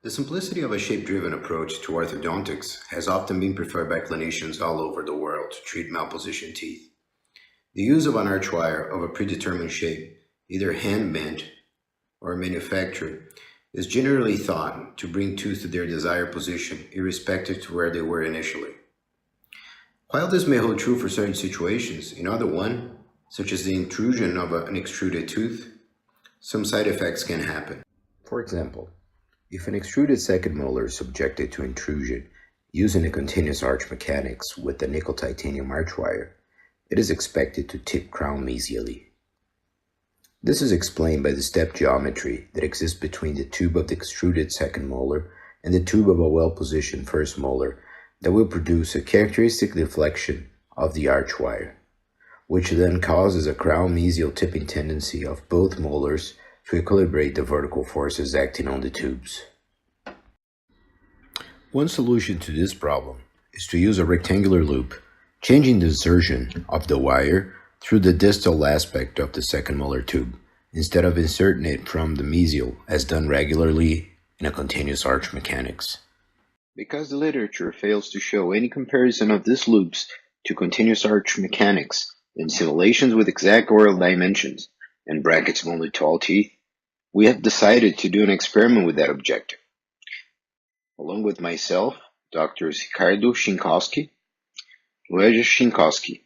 The simplicity of a shape-driven approach to orthodontics has often been preferred by clinicians all over the world to treat malpositioned teeth. The use of an arch wire of a predetermined shape, either hand-bent or manufactured, is generally thought to bring teeth to their desired position irrespective to where they were initially. While this may hold true for certain situations, in other ones, such as the intrusion of an extruded tooth, some side effects can happen. For example, if an extruded second molar is subjected to intrusion using a continuous arch mechanics with the nickel titanium arch wire, it is expected to tip crown mesially. This is explained by the step geometry that exists between the tube of the extruded second molar and the tube of a well-positioned first molar that will produce a characteristic deflection of the arch wire, which then causes a crown mesial tipping tendency of both molars to equilibrate the vertical forces acting on the tubes. One solution to this problem is to use a rectangular loop, changing the insertion of the wire through the distal aspect of the second molar tube, instead of inserting it from the mesial as done regularly in a continuous arch mechanics. Because the literature fails to show any comparison of these loops to continuous arch mechanics in simulations with exact oral dimensions and brackets of only tall teeth, we have decided to do an experiment with that objective. Along with myself, Drs. Ricardo Schinkowski, Lueja Schinkowski,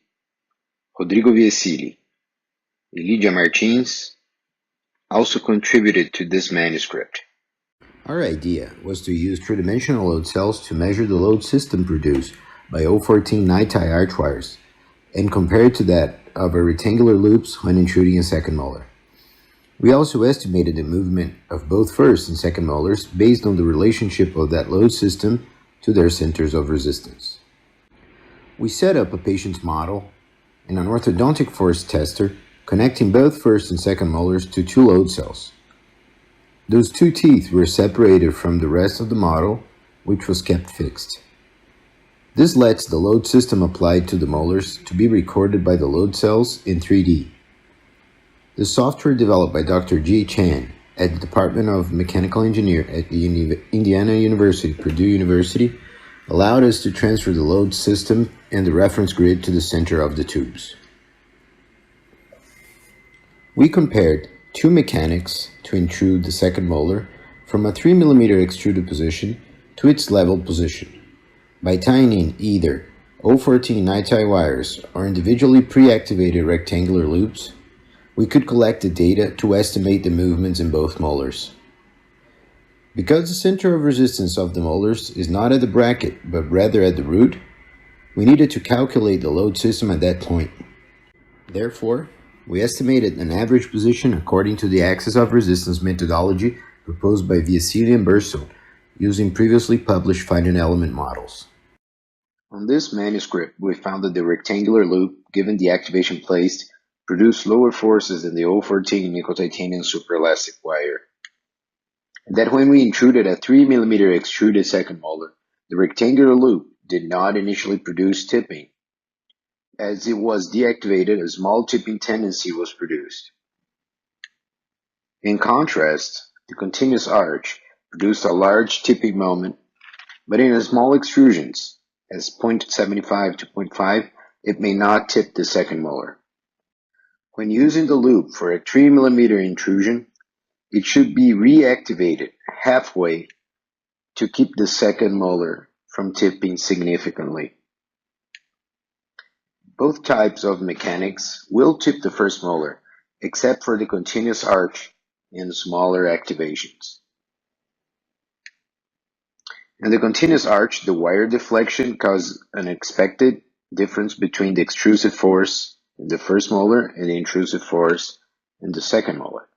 Rodrigo Viesili, and Lydia Martins also contributed to this manuscript. Our idea was to use three-dimensional load cells to measure the load system produced by 014 night-tie arch wires and compare it to that of a rectangular loops when intruding a second molar. We also estimated the movement of both first and second molars based on the relationship of that load system to their centers of resistance. We set up a patient's model and an orthodontic force tester connecting both first and second molars to two load cells. Those two teeth were separated from the rest of the model, which was kept fixed. This lets the load system applied to the molars to be recorded by the load cells in 3D. The software developed by Dr. G. Chan at the Department of Mechanical Engineering at the Indiana University, Purdue University, allowed us to transfer the load system and the reference grid to the center of the tubes. We compared two mechanics to intrude the second molar from a 3 mm extruded position to its level position by tying in either 014 night-tie wires or individually pre-activated rectangular loops. We could collect the data to estimate the movements in both molars. Because the center of resistance of the molars is not at the bracket but rather at the root, we needed to calculate the load system at that point. Therefore, we estimated an average position according to the axis of resistance methodology proposed by Viesili and Burso using previously published finite element models. On this manuscript, we found that the rectangular loop, given the activation placed, produced lower forces than the 014 nickel titanium superelastic wire. And that when we intruded a 3 mm extruded second molar, the rectangular loop did not initially produce tipping. As it was deactivated, a small tipping tendency was produced. In contrast, the continuous arch produced a large tipping moment, but in small extrusions, as 0.75 to 0.5, it may not tip the second molar. When using the loop for a 3 mm intrusion, it should be reactivated halfway to keep the second molar from tipping significantly. Both types of mechanics will tip the first molar, except for the continuous arch and smaller activations. In the continuous arch, the wire deflection caused an expected difference between the extrusive force in the first molar and the intrusive force in the second molar.